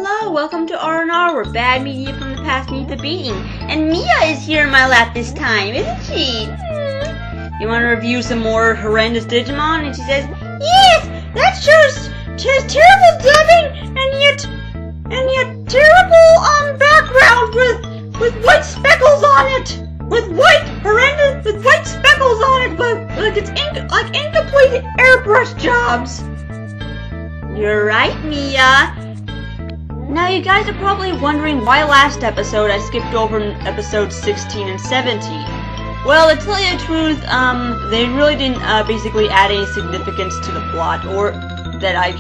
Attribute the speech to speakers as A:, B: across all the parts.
A: Hello, welcome to R&R, where bad media from the past meets the beating. And Mia is here in my lap this time, isn't she? You want to review some more horrendous Digimon? And she says, yes, that shows terrible dubbing and yet terrible background with white speckles on it. With white speckles on it, but like it's incomplete airbrush jobs. You're right, Mia. Now you guys are probably wondering why last episode I skipped over episodes 16 and 17. Well, to tell you the truth, they really didn't basically add any significance to the plot, or that I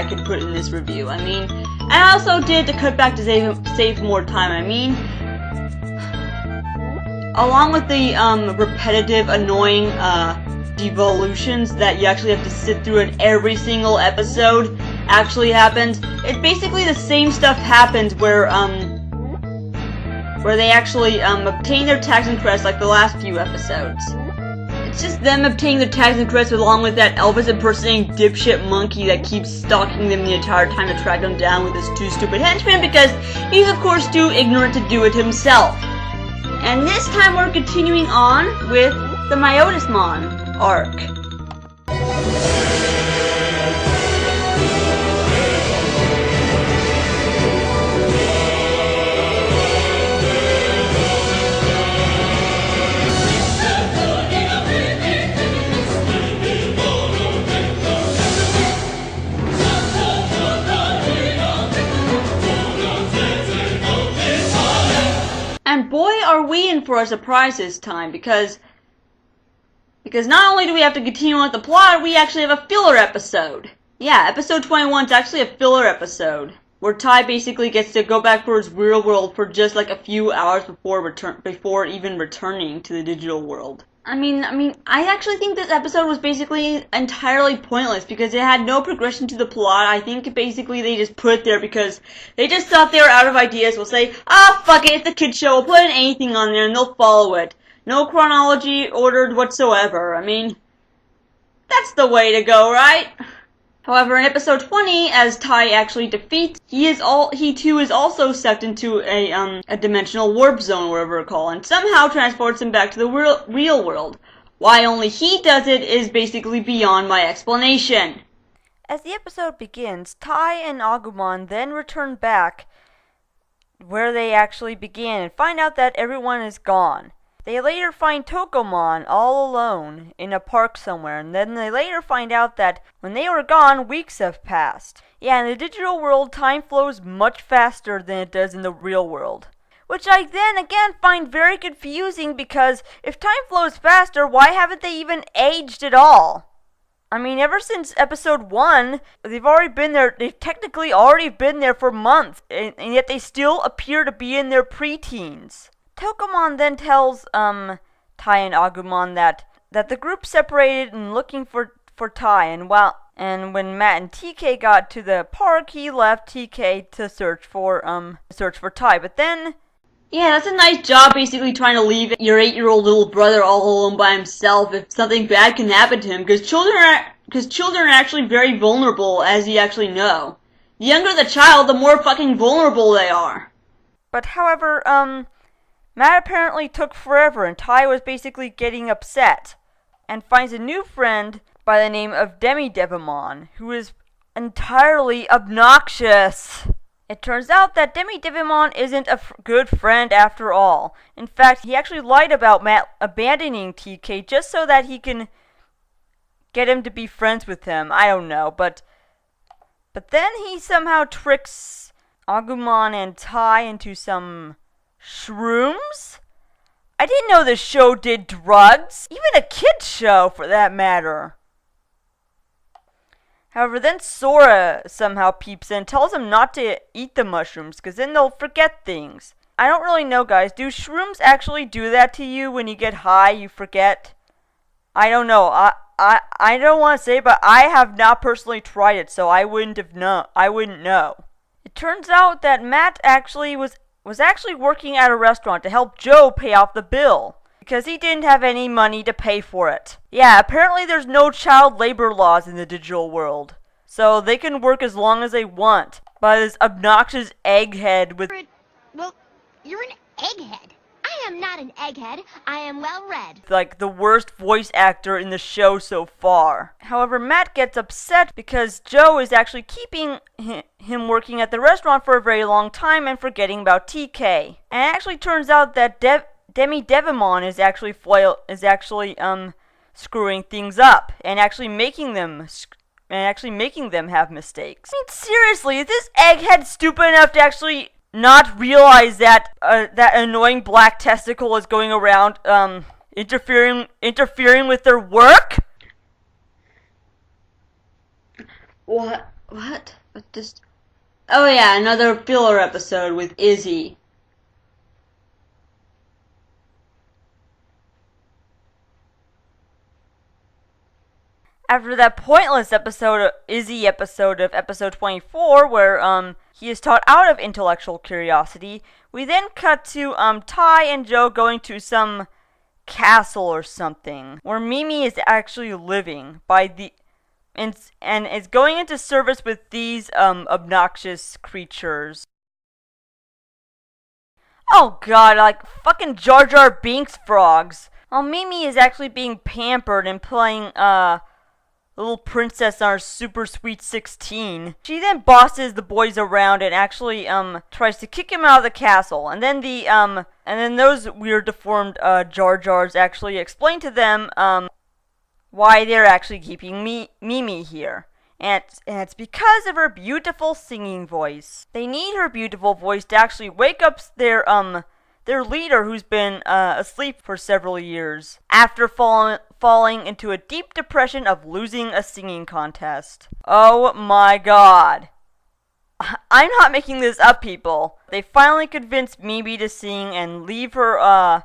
A: could put in this review. I mean, I also did to cut back to save more time. I mean, along with the repetitive, annoying devolutions that you actually have to sit through in every single episode actually happens. It's basically the same stuff happens where they actually obtain their tags and crests like the last few episodes. It's just them obtaining their tags and crests along with that Elvis impersonating dipshit monkey that keeps stalking them the entire time to track them down with his two stupid henchmen because he's of course too ignorant to do it himself. And this time we're continuing on with the Myotismon arc. And boy, are we in for a surprise this time, because not only do we have to continue with the plot, we actually have a filler episode. Yeah, episode 21 is actually a filler episode, where Tai basically gets to go back for his real world for just like a few hours before even returning to the digital world. I mean, I actually think this episode was basically entirely pointless because it had no progression to the plot. I think basically they just put it there because they just thought they were out of ideas. We'll say, oh, fuck it, it's a kid's show, we'll put in anything on there and they'll follow it. No chronology ordered whatsoever. I mean, that's the way to go, right? However, in episode 20, as Tai actually defeats, he too is also sucked into a dimensional warp zone, whatever it's called, and somehow transports him back to the real world. Why only he does it is basically beyond my explanation.
B: As the episode begins, Tai and Agumon then return back where they actually began and find out that everyone is gone. They later find Tokomon all alone in a park somewhere, and then they later find out that when they were gone, weeks have passed. Yeah, in the digital world, time flows much faster than it does in the real world. Which I then again find very confusing because if time flows faster, why haven't they even aged at all? I mean, ever since episode 1, they've technically already been there for months, and yet they still appear to be in their preteens. Tokomon then tells Tai and Agumon that the group separated and looking for Tai, and when Matt and TK got to the park, he left TK to search for Tai. But then,
A: yeah, that's a nice job basically trying to leave your 8-year-old little brother all alone by himself if something bad can happen to him, because children are actually very vulnerable, as you actually know. The younger the child, the more fucking vulnerable they are.
B: But however, Matt apparently took forever, and Tai was basically getting upset, and finds a new friend by the name of Digimon, who is entirely obnoxious. It turns out that Digimon isn't a good friend after all. In fact, he actually lied about Matt abandoning TK just so that he can get him to be friends with him. I don't know, but then he somehow tricks Agumon and Tai into some shrooms? I didn't know the show did drugs. Even a kid's show, for that matter. However, then Sora somehow peeps in and tells him not to eat the mushrooms, because then they'll forget things. I don't really know, guys. Do shrooms actually do that to you when you get high, you forget? I don't know. I don't want to say, but I have not personally tried it, so I wouldn't know. It turns out that Matt actually was actually working at a restaurant to help Joe pay off the bill, because he didn't have any money to pay for it. Yeah, apparently there's no child labor laws in the digital world, so they can work as long as they want. by this obnoxious egghead with...
C: Well, you're an egghead. I am not an egghead. I am well-read.
B: like the worst voice actor in the show so far. However, Matt gets upset because Joe is actually keeping him working at the restaurant for a very long time and forgetting about TK. And it actually turns out that Digimon is actually screwing things up and actually making them have mistakes. I mean, seriously, is this egghead stupid enough to actually not realize that that annoying black testicle is going around interfering with their work?
A: What? What this? Oh yeah, another filler episode with Izzy.
B: After that pointless Izzy episode of episode 24, where he is taught out of intellectual curiosity, we then cut to Tai and Joe going to some castle or something, where Mimi is actually living and is going into service with these obnoxious creatures. Oh god, like fucking Jar Jar Binks frogs. While Mimi is actually being pampered and playing little princess on her super sweet 16. She then bosses the boys around and actually tries to kick him out of the castle. And then those weird deformed Jar Jars actually explain to them why they're actually keeping Mimi here. And it's because of her beautiful singing voice. They need her beautiful voice to actually wake up their leader, who's been asleep for several years after falling into a deep depression of losing a singing contest. Oh my god. I'm not making this up, people. They finally convinced Mimi to sing and leave her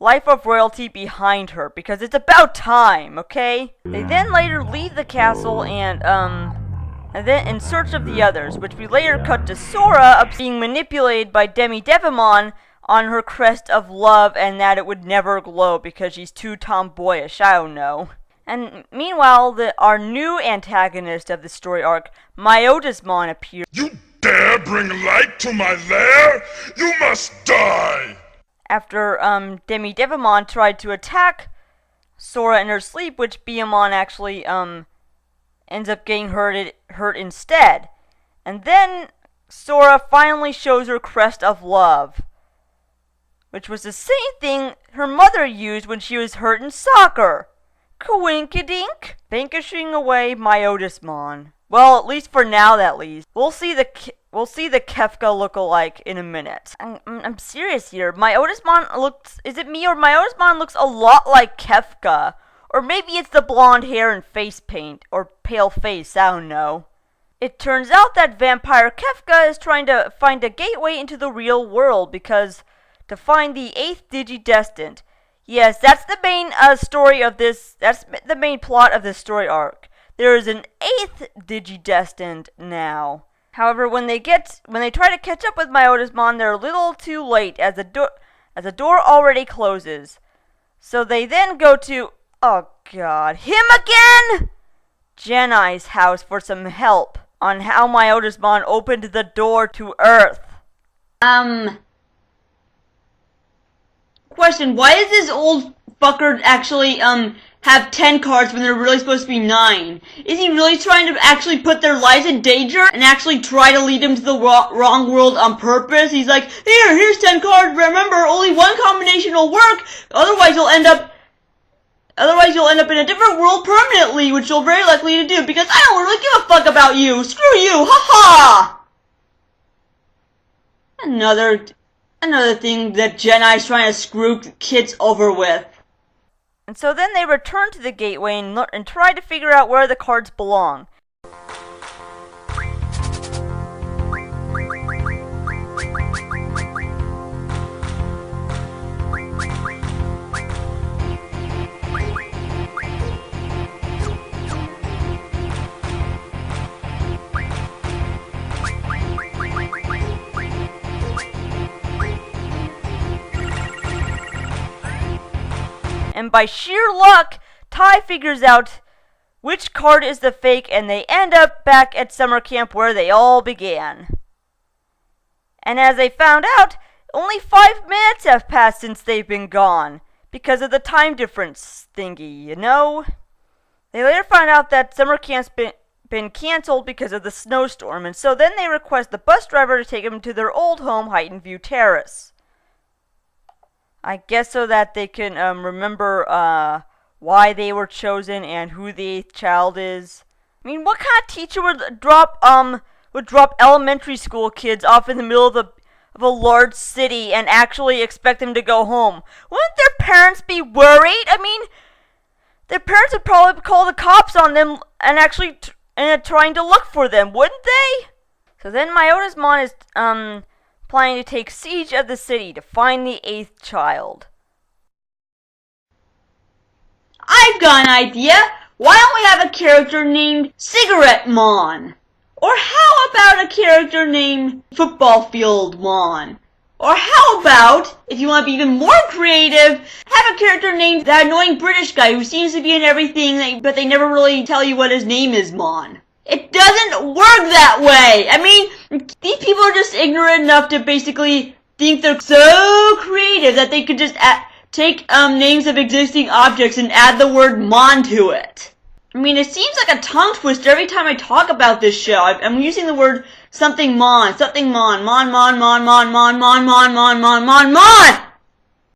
B: life of royalty behind her, because it's about time, okay? They then later leave the castle and then in search of the others, which we later cut to Sora being manipulated by Digimon on her crest of love, and that it would never glow because she's too tomboyish, I don't know. And meanwhile, our new antagonist of the story arc, Myotismon, appears.
D: You dare bring light to my lair? You must die!
B: After Digimon tried to attack Sora in her sleep, which Biyamon actually ends up getting hurt instead. And then Sora finally shows her crest of love, which was the same thing her mother used when she was hurt in soccer. Coinkydink, vanquishing away Myotismon. Well, at least for now, at least. We'll see the Kefka look-alike in a minute. I'm serious here. Myotismon looks... Is it me or Myotismon looks a lot like Kefka? Or maybe it's the blonde hair and face paint. Or pale face, I don't know. It turns out that Vampire Kefka is trying to find a gateway into the real world because... to find the 8th Digidestined. Yes, that's the main story of this... That's the main plot of this story arc. There is an 8th Digidestined now. However, when they try to catch up with Myotismon, they're a little too late as the door already closes. So they then go to, oh god, him again? Jedi's house for some help on how Myotismon opened the door to Earth.
A: Question, why does this old fucker actually, have 10 cards when they're really supposed to be 9? Is he really trying to actually put their lives in danger and actually try to lead them to the wrong world on purpose? He's like, here's 10 cards, remember, only one combination will work, otherwise you'll end up in a different world permanently, which you're very likely to do, because I don't really give a fuck about you, screw you, haha! Another thing that Jedi's trying to screw kids over with.
B: And so then they return to the gateway and try to figure out where the cards belong. And by sheer luck, Tai figures out which card is the fake, and they end up back at summer camp where they all began. And as they found out, only 5 minutes have passed since they've been gone, because of the time difference thingy, you know? They later find out that summer camp's been canceled because of the snowstorm, and so then they request the bus driver to take them to their old home, Heighton View Terrace. I guess so that they can remember why they were chosen and who the child is. I mean, what kind of teacher would drop elementary school kids off in the middle of a large city and actually expect them to go home? Wouldn't their parents be worried? I mean, their parents would probably call the cops on them and actually trying to look for them, wouldn't they? So then Myotismon is planning to take siege of the city to find the 8th child.
A: I've got an idea! Why don't we have a character named Cigarette Mon? Or how about a character named Football Field Mon? Or how about, if you want to be even more creative, have a character named that annoying British guy who seems to be in everything, but they never really tell you what his name is, Mon. It doesn't work that way! I mean, these people are just ignorant enough to basically think they're so creative that they could just take names of existing objects and add the word Mon to it. I mean, it seems like a tongue twister every time I talk about this show. I'm using the word something Mon, mon, mon, mon, mon, mon, mon, mon, mon, mon, mon, mon, mon.